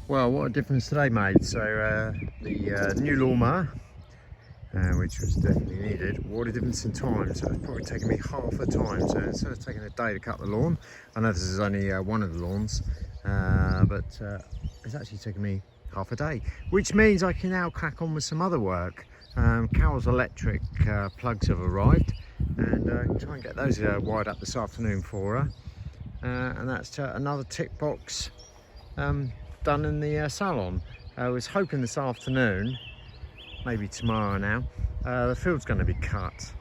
Well, what a difference today made. So the new lawnmower, which was definitely needed, what a difference in time. So it's probably taken me half the time. So instead of taking a day to cut the lawn, I know this is only one of the lawns, but it's actually taken me half a day, which means I can now crack on with some other work. Carol's electric plugs have arrived, and try and get those wired up this afternoon for her. And that's another tick box done in the salon. I was hoping this afternoon, maybe tomorrow now, the field's going to be cut.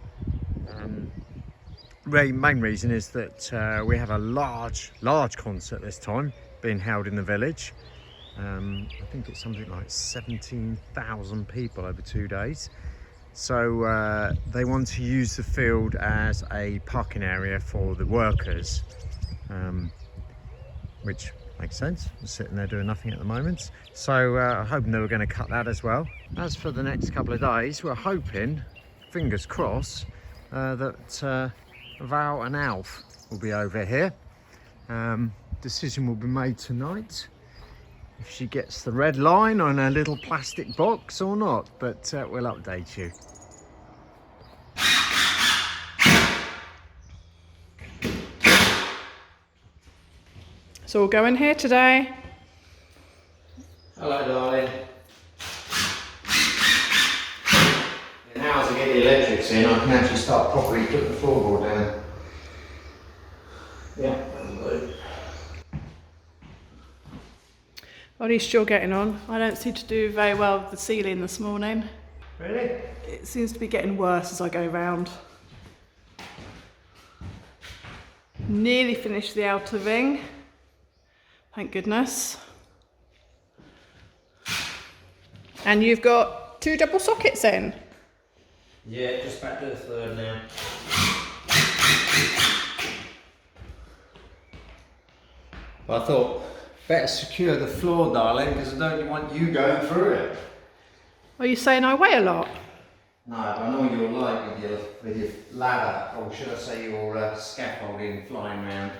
Main reason is that we have a large concert this time being held in the village. I think it's something like 17,000 people over 2 days. So they want to use the field as a parking area for the workers, which makes sense. I'm sitting there doing nothing at the moment. So I'm hoping they were going to cut that as well. As for the next couple of days, we're hoping, fingers crossed, that Val and Alf will be over here. Decision will be made tonight if she gets the red line on her little plastic box or not, but we'll update you. So we'll go in here today. Hello, darling. Now as I get the electrics in, I can actually start properly putting the floorboard down. Yeah, that'll do. Ollie's still getting on. I don't seem to do very well with the ceiling this morning. Really? It seems to be getting worse as I go round. Nearly finished the outer ring. Thank goodness. And you've got 2 double sockets in. Yeah, just back to the third now. Well, I thought, better secure the floor, darling, because I don't want you going through it. Are you saying I weigh a lot? No, but I know you're like with your ladder, or should I say your scaffolding flying around.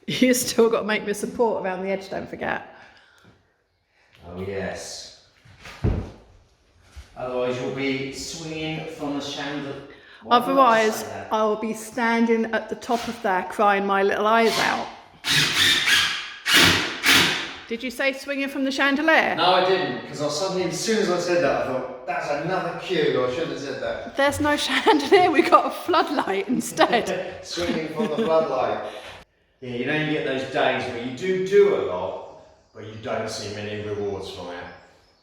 You still got to make me support around the edge, don't forget. Oh yes. Otherwise you'll be swinging from the chandelier. Otherwise, I'll be standing at the top of there crying my little eyes out. Did you say swinging from the chandelier? No, I didn't, because I suddenly, as soon as I said that, I thought, that's another cue, I shouldn't have said that. There's no chandelier, we got a floodlight instead. Swinging from the floodlight. Yeah, you know you get those days where you do a lot, but you don't see many rewards from it.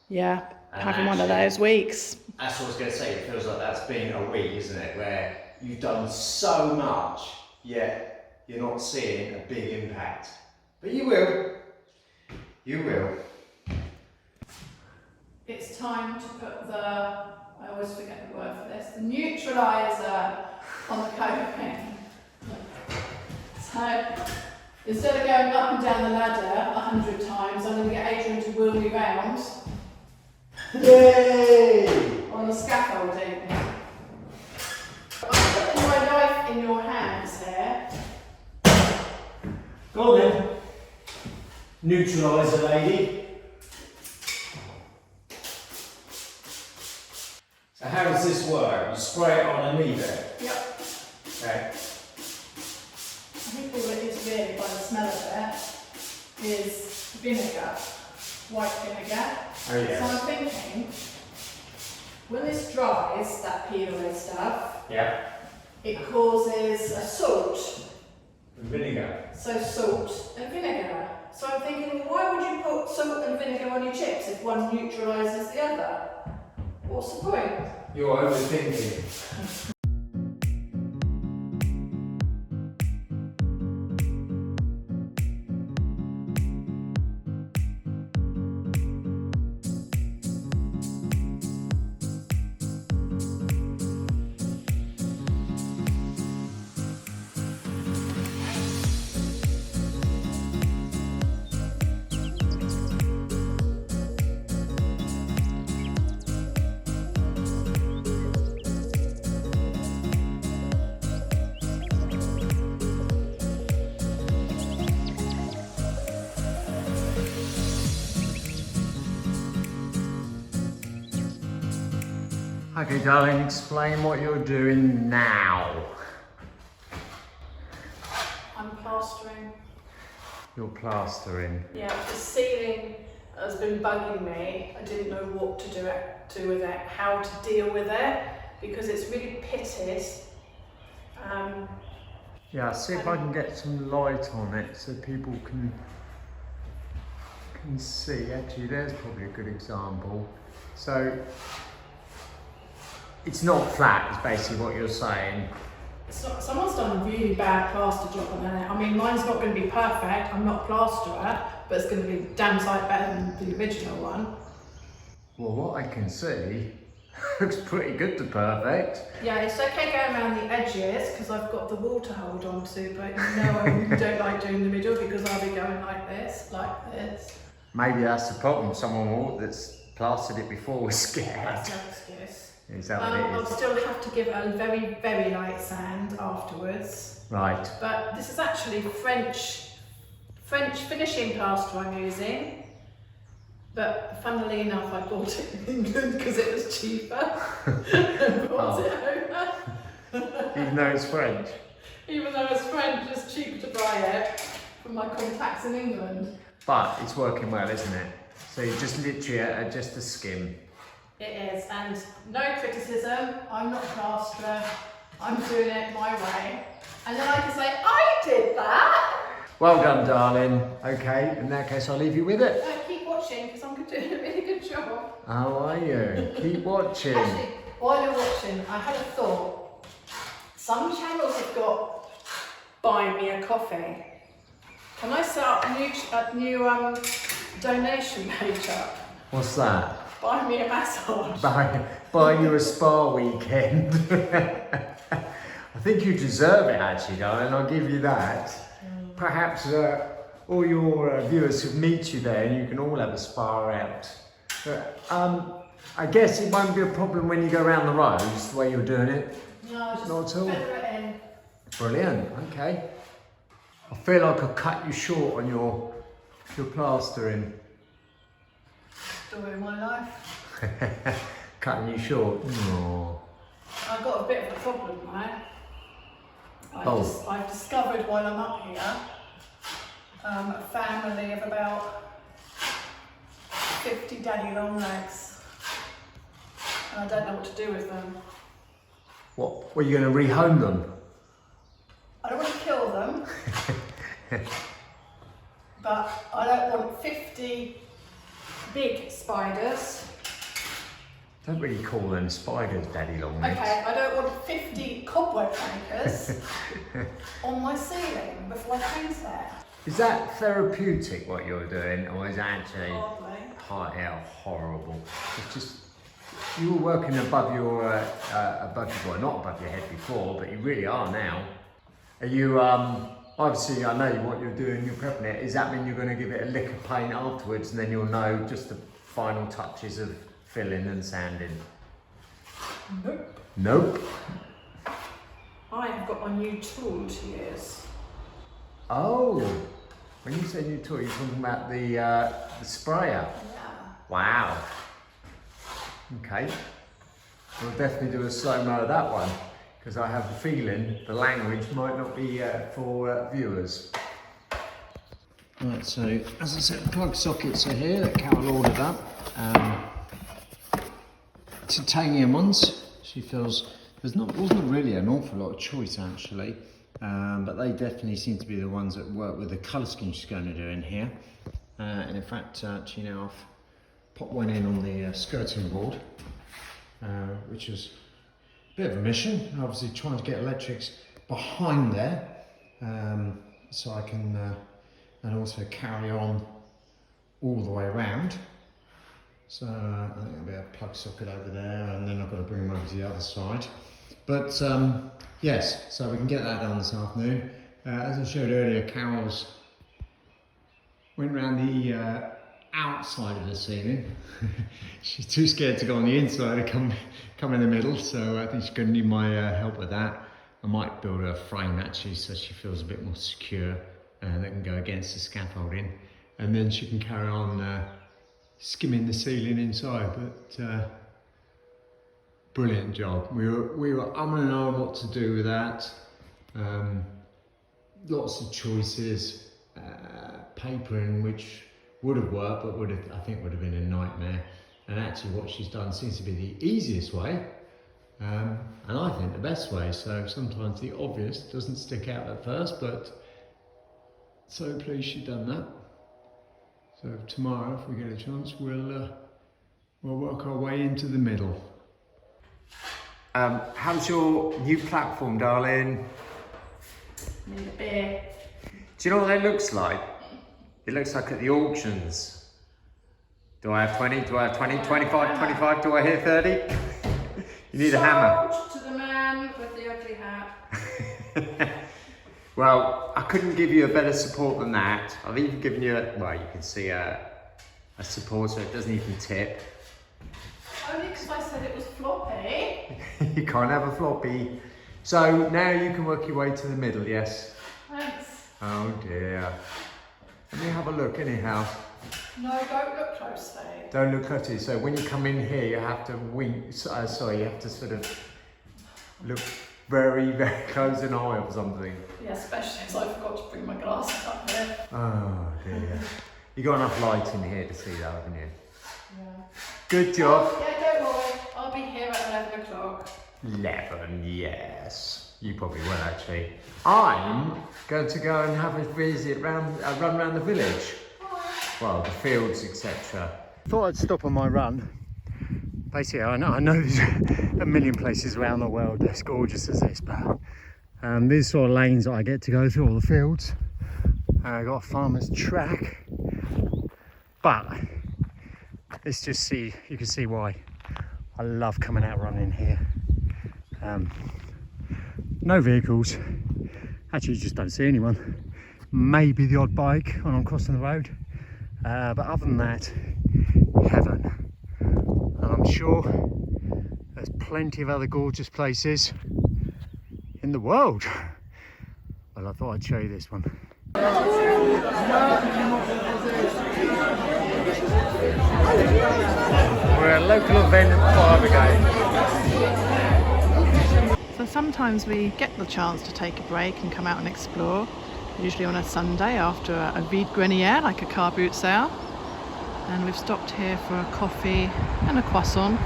Yeah, And having one of those weeks. That's what I was going to say, it feels like that's been a week, isn't it? Where you've done so much, yet you're not seeing a big impact. But you will. You will. It's time to put the, I always forget the word for this, the neutraliser on the coping. So instead of going up and down the ladder 100 times, I'm going to get Adrian to wheel me round. Yay! On the scaffolding. I'm putting my life in your hands here. Go on then. Neutraliser lady. So how does this work? You spray it on and leave it? Yep. Okay. I think all it is really, by the smell of it, is vinegar. White vinegar. Oh yeah. So I'm thinking, when this dries, that peeler stuff, Yeah. it causes a salt. Vinegar. So salt and vinegar. So I'm thinking, why would you put salt and vinegar on your chips if one neutralises the other? What's the point? You're overthinking. Okay, darling, explain what you're doing now. I'm plastering. You're plastering. Yeah, the ceiling has been bugging me. I didn't know what to do with it, how to deal with it, because it's really pitted. Yeah, see if I can get some light on it so people can see. Actually, there's probably a good example. So it's not flat, is basically what you're saying. Someone's done a really bad plaster job on it. I mean, mine's not going to be perfect. I'm not a plasterer, but it's going to be damn sight better than the original one. Well, what I can see looks pretty good to perfect. Yeah, it's okay going around the edges because I've got the wall to hold on to, but you know I really don't like doing the middle because I'll be going like this. Maybe that's the problem. Someone that's plastered it before was scared. That's no excuse. Is that what it I'll is? still have to give it a very, very light sand afterwards. Right. But this is actually French finishing plaster I'm using. But funnily enough, I bought it in England because it was cheaper. And brought it over. Even though it's French? Even though it's French, it's cheaper to buy it from my contacts in England. But it's working well, isn't it? So you just literally just a skim. It is, and no criticism. I'm not a plasterer. I'm doing it my way. And then I can say, I did that. Well done, darling. Okay, in that case, I'll leave you with it. Keep watching because I'm doing a really good job. How are you? Keep watching. Actually, while you're watching, I had a thought. Some channels have got buy me a coffee. Can I set up a new donation page up? What's that? Buy me a massage. Buy you a spa weekend. I think you deserve it, actually, darling. I'll give you that. Perhaps all your viewers could meet you there and you can all have a spa out. But, I guess it won't be a problem when you go around the roads the way you're doing it. No, just not at all. feather it in. Brilliant. Okay. I feel like I cut you short on your plastering. Story of my life. Cutting you short. Aww. I've got a bit of a problem, right? I've discovered while I'm up here a family of about 50 daddy long legs. And I don't know what to do with them. What? Were you going to rehome them? I don't want to kill them. But I don't want 50 big spiders. Don't really call them spiders, daddy long legs. Okay, I don't want 50 cobweb makers on my ceiling before I paint it. Is that therapeutic what you're doing, or is it actually horrible? It's just you were working above your well, not above your head before, but you really are now. Are you obviously I know what you're doing. You're prepping it. Does that mean you're going to give it a lick of paint afterwards, and then you'll know just the final touches of filling and sanding? Nope. Nope. I have got my new tool to use. Oh, when you say new tool, you're talking about the sprayer. Yeah. Wow. Okay. We'll definitely do a slow-mo of that one, because I have a feeling the language might not be for viewers. Right, so as I said, the plug sockets are here that Carol ordered up. Titanium ones. She feels wasn't really an awful lot of choice actually, but they definitely seem to be the ones that work with the colour scheme she's going to do in here. And in fact, you know, I've popped one in on the skirting board, which is a bit of a mission. Obviously, trying to get electrics behind there, so I can and also carry on all the way around. So I think there'll be a plug socket over there, and then I've got to bring them over to the other side. But yes, so we can get that done this afternoon. As I showed earlier, Carol's went around the outside of the ceiling. She's too scared to go on the inside and come in the middle, so I think she's going to need my help with that. I might build her a frame actually so she feels a bit more secure and that can go against the scaffolding, and then she can carry on skimming the ceiling inside. But brilliant job. We were umming and ahhing what to do with that. Lots of choices, papering, which would have worked, but I think would have been a nightmare. And actually what she's done seems to be the easiest way, and I think the best way. So sometimes the obvious doesn't stick out at first, but so pleased she's done that. So tomorrow, if we get a chance, we'll work our way into the middle. How's your new platform, darling? Need a beer. Do you know what that looks like? It looks like at the auctions. Do I have 20? Do I have 20? 25? 25? Do I hear 30? You need a hammer. Sold to the man with the ugly hat. Well, I couldn't give you a better support than that. I've even given you well, you can see a supporter. It doesn't even tip. Only because I said it was floppy. You can't have a floppy. So now you can work your way to the middle, yes? Thanks. Oh dear. Let me have a look anyhow. No, don't look closely. Don't look closely. So when you come in here, you have to wink. Sorry, you have to sort of look very, very close an eye or something. Yeah, especially as I forgot to bring my glasses up here. Oh dear. You got enough light in here to see that, haven't you? Yeah. Good job. Oh, yeah, don't worry. I'll be here at 11 o'clock. 11, yes. You probably will actually. I'm going to go and have a visit run around the village. Well, the fields, etc. Thought I'd stop on my run. Basically, I know there's a million places around the world that's gorgeous as this, but these sort of lanes that I get to go through all the fields. I got a farmer's track, but let's just see. You can see why I love coming out running here. No vehicles. Actually, you just don't see anyone. Maybe the odd bike when I'm crossing the road. But other than that, heaven. And I'm sure there's plenty of other gorgeous places in the world. Well, I thought I'd show you this one. We're at a local event at 5 again. So sometimes we get the chance to take a break and come out and explore. Usually on a Sunday after a vide grenier, like a car boot sale. And we've stopped here for a coffee and a croissant.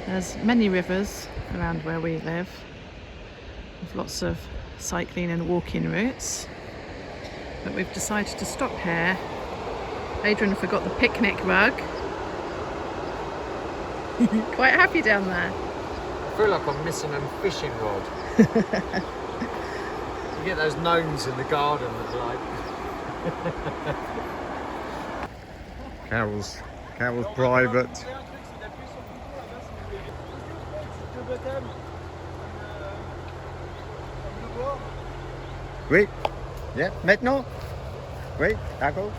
There's many rivers around where we live, with lots of cycling and walking routes. But we've decided to stop here. Adrian forgot the picnic rug. Quite happy down there. I feel like I'm missing a fishing rod. You get those gnomes in the garden that like. Carol's private. Oui. Yeah, maintenant. Oui, d'accord.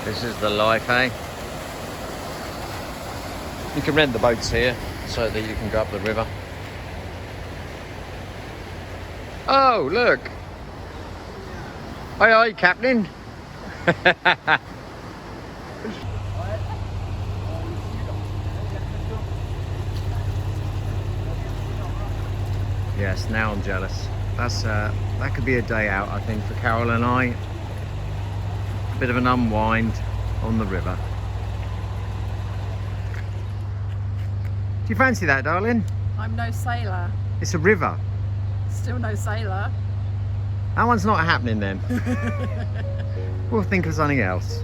This is the life, eh? You can rent the boats here so that you can go up the river. Oh, look! Aye, aye, Captain! Yes, now I'm jealous. That could be a day out, I think, for Carol and I. A bit of an unwind on the river. Do you fancy that, darling? I'm no sailor. It's a river. Still no sailor. That one's not happening then. We'll think of something else.